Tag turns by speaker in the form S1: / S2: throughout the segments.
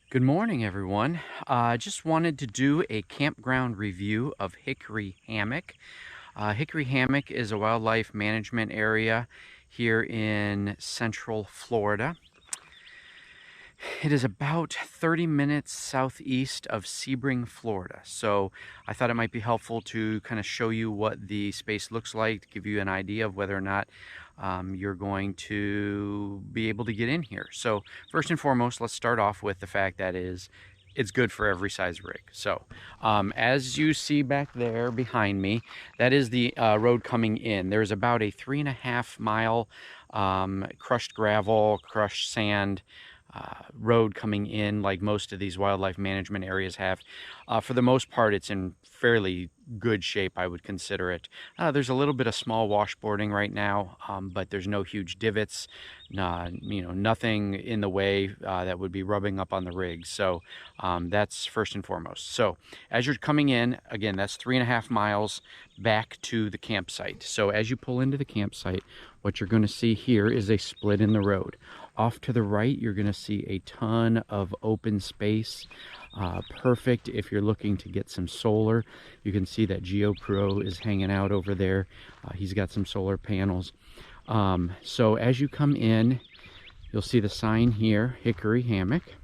S1: Good morning, everyone. I just wanted to do a campground review of Hickory Hammock. Hickory Hammock is a wildlife management area here in central Florida. It is about 30 minutes southeast of Sebring, Florida. So I thought it might be helpful to kind of show you what the space looks like, give you an idea of whether or not you're going to be able to get in here. So first and foremost, let's start off with the fact that it's good for every size rig. So as you see back there behind me, that is the road coming in. There's about a 3.5 mile crushed gravel, crushed sand road coming in, like most of these wildlife management areas have. For the most part, it's in fairly good shape, I would consider it. There's a little bit of small washboarding right now, but there's no huge divots, nothing in the way that would be rubbing up on the rig. So that's first and foremost. So as you're coming in, again, that's 3.5 miles back to the campsite. So as you pull into the campsite, what you're going to see here is a split in the road. Off to the right, you're going to see a ton of open space. Perfect if you're looking to get some solar. You can see that GeoPro is hanging out over there. He's got some solar panels. So as you come in, you'll see the sign here, Hickory Hammock.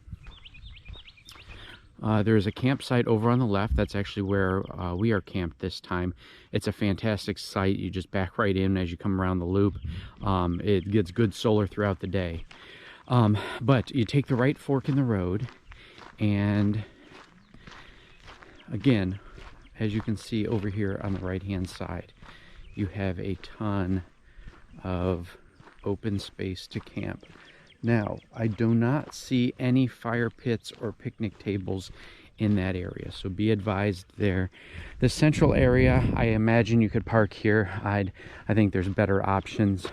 S1: There's a campsite over on the left. That's actually where we are camped this time. It's a fantastic site. You just back right in as you come around the loop. It gets good solar throughout the day. But you take the right fork in the road, and again, as you can see over here on the right hand side, you have a ton of open space to camp. Now, I do not see any fire pits or picnic tables in that area, so be advised there. The central area, I imagine you could park here. I think there's better options.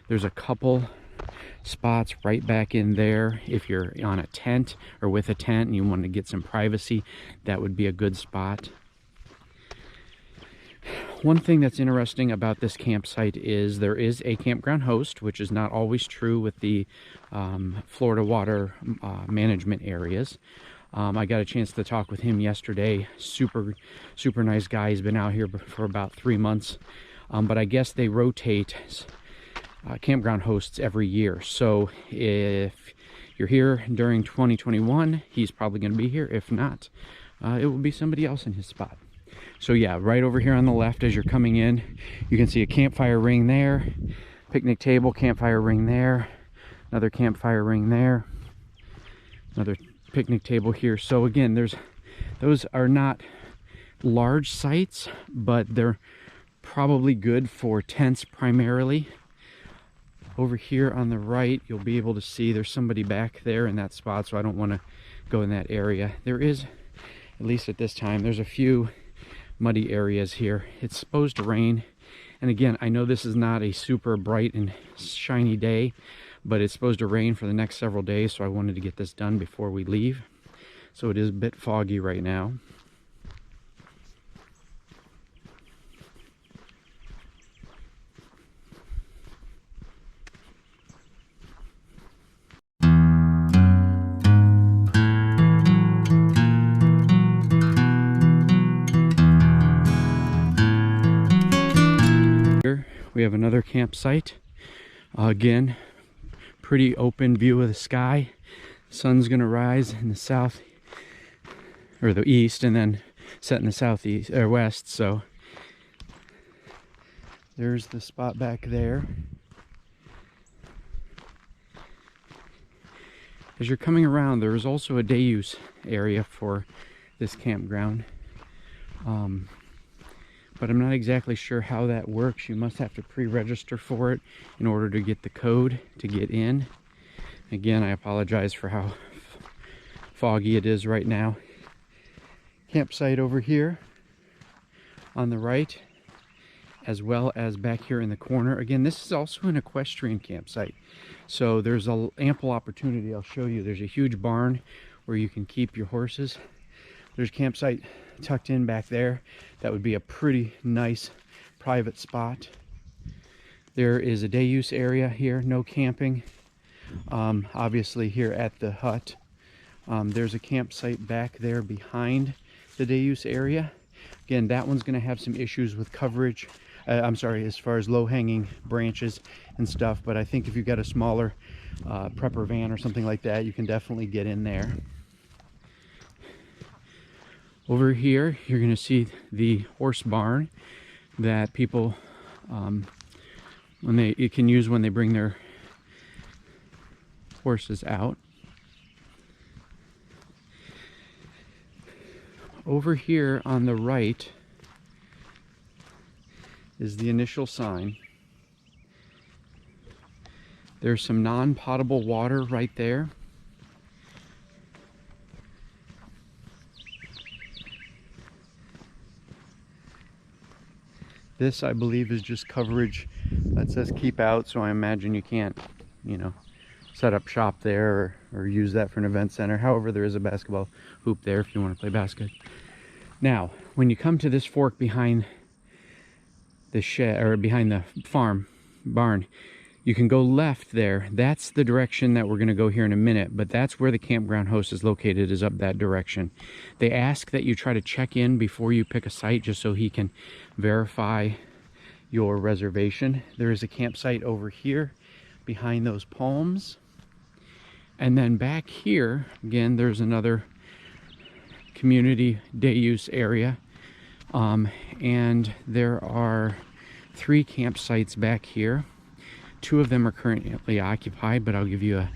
S1: There's a couple spots right back in there. If you're on a tent or with a tent and you want to get some privacy, that would be a good spot. One thing that's interesting about this campsite is there is a campground host, which is not always true with the Florida water management areas. I got a chance to talk with him yesterday. Super nice guy. He's been out here for about 3 months. But I guess they rotate campground hosts every year. So if you're here during 2021, he's probably going to be here. If not, it will be somebody else in his spot. So yeah, right over here on the left as you're coming in, you can see a campfire ring there, picnic table, campfire ring there, another campfire ring there, another picnic table here. So again, those are not large sites, but they're probably good for tents primarily. Over here on the right, you'll be able to see there's somebody back there in that spot, so I don't want to go in that area. There is, at least at this time, there's a few muddy areas here. It's supposed to rain, and again, I know this is not a super bright and shiny day, but it's supposed to rain for the next several days, so I wanted to get this done before we leave. So it is a bit foggy right now. We have another campsite. Again, pretty open view of the sky. Sun's gonna rise in the south or the east and then set in the southeast or west. So there's the spot back there. As you're coming around, there is also a day use area for this campground. But I'm not exactly sure how that works. You must have to pre-register for it in order to get the code to get in. Again, I apologize for how foggy it is right now. Campsite over here on the right, as well as back here in the corner. Again, this is also an equestrian campsite, so there's an ample opportunity. I'll show you. There's a huge barn where you can keep your horses. There's a campsite tucked in back there. That would be a pretty nice private spot. There is a day use area here, no camping. Obviously here at the hut, There's a campsite back there behind the day use area. Again, that one's going to have some issues with coverage. I'm sorry, as far as low-hanging branches and stuff, but I think if you've got a smaller prepper van or something like that, you can definitely get in there. Over here, you're going to see the horse barn that people you can use when they bring their horses out. Over here on the right is the initial sign. There's some non-potable water right there. This, I believe, is just coverage that says keep out, so I imagine you can't, you know, set up shop there or use that for an event center. However, there is a basketball hoop there if you want to play basket. Now, when you come to this fork behind the shed, or behind the barn, you can go left there. That's the direction that we're going to go here in a minute, but that's where the campground host is located, is up that direction. They ask that you try to check in before you pick a site, just so he can verify your reservation. There is a campsite over here behind those palms. And then back here, again, there's another community day use area. And there are 3 campsites back here. 2 of them are currently occupied, but I'll give you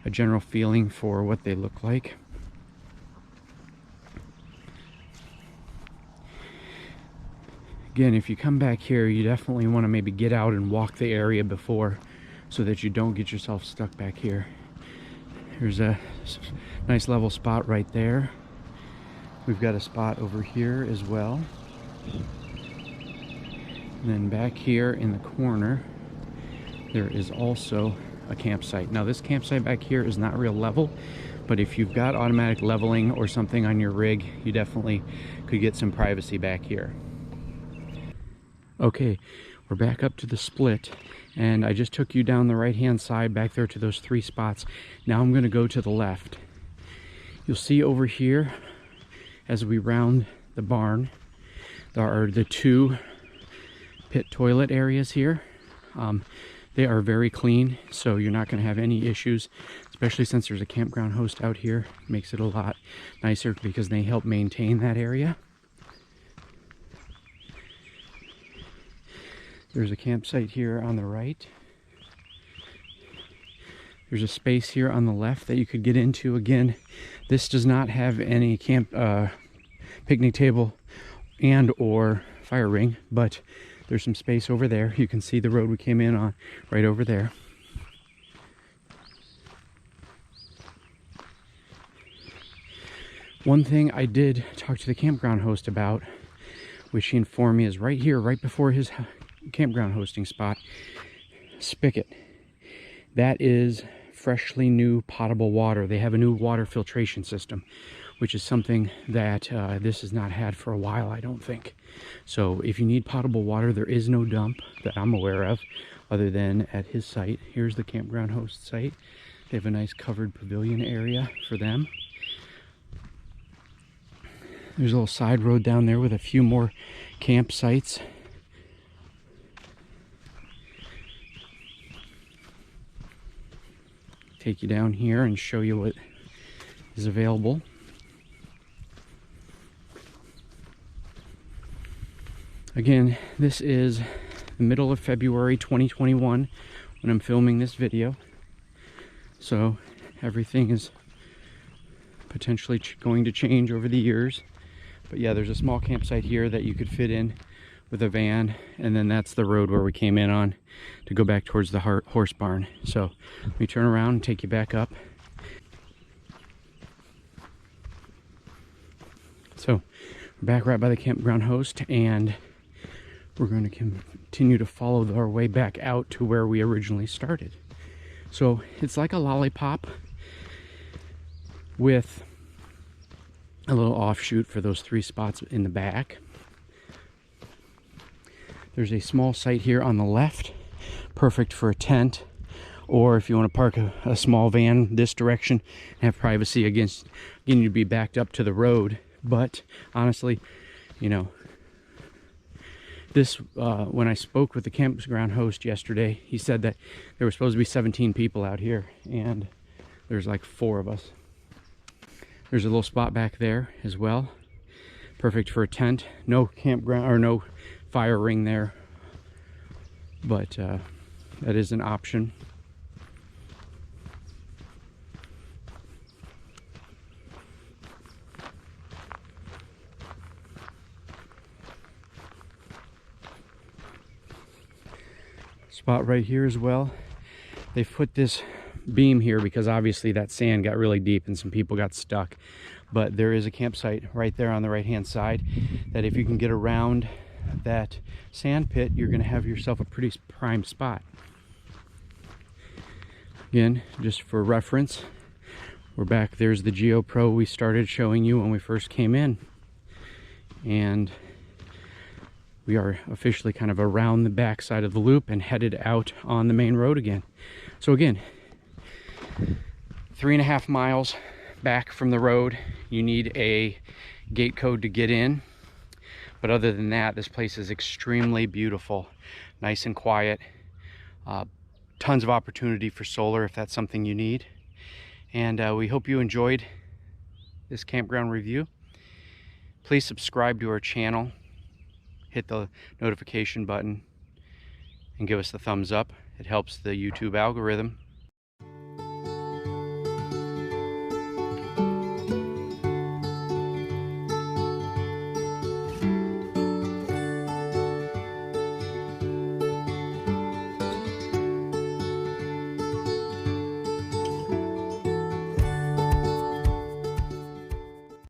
S1: a general feeling for what they look like. Again, if you come back here, you definitely want to maybe get out and walk the area before, so that you don't get yourself stuck back here. There's a nice level spot right there. We've got a spot over here as well. And then back here in the corner, there is also a campsite. Now, this campsite back here is not real level, but if you've got automatic leveling or something on your rig, you definitely could get some privacy back here. Okay, we're back up to the split, and I just took you down the right-hand side back there to those 3 spots. Now I'm going to go to the left. You'll see over here, as we round the barn, there are the 2 pit toilet areas here. They are very clean, so you're not going to have any issues, especially since there's a campground host out here. It makes it a lot nicer because they help maintain that area. There's a campsite here on the right. There's a space here on the left that you could get into. Again, this does not have any picnic table and or fire ring, but there's some space over there. You can see the road we came in on right over there. One thing I did talk to the campground host about, which he informed me is right here, right before his campground hosting spot, spigot. That is freshly new potable water. They have a new water filtration system, which is something that this has not had for a while, I don't think. So if you need potable water, there is no dump that I'm aware of other than at his site. Here's the campground host site. They have a nice covered pavilion area for them. There's a little side road down there with a few more campsites. Take you down here and show you what is available. Again, this is the middle of February 2021 when I'm filming this video, so everything is potentially going to change over the years. But yeah, there's a small campsite here that you could fit in with a van, and then that's the road where we came in on to go back towards the horse barn. So let me turn around and take you back up. So we're back right by the campground host, and we're going to continue to follow our way back out to where we originally started. So it's like a lollipop with a little offshoot for those 3 spots in the back. There's a small site here on the left, perfect for a tent or if you want to park a small van this direction and have privacy, again you'd be backed up to the road. But honestly, you know, this when I spoke with the campground host yesterday, he said that there were supposed to be 17 people out here and there's like 4 of us. There's a little spot back there as well, perfect for a tent. No campground or no fire ring there, but that is an option. Spot right here as well. They've put this beam here because obviously that sand got really deep and some people got stuck. But there is a campsite right there on the right hand side that if you can get around that sand pit, you're going to have yourself a pretty prime spot. Again, just for reference, we're back. There's the GeoPro we started showing you when we first came in. And we are officially kind of around the back side of the loop and headed out on the main road again. So again, 3.5 miles back from the road. You need a gate code to get in. But other than that, this place is extremely beautiful, nice and quiet. Tons of opportunity for solar if that's something you need. And we hope you enjoyed this campground review. Please subscribe to our channel. Hit the notification button and give us the thumbs up. It helps the YouTube algorithm.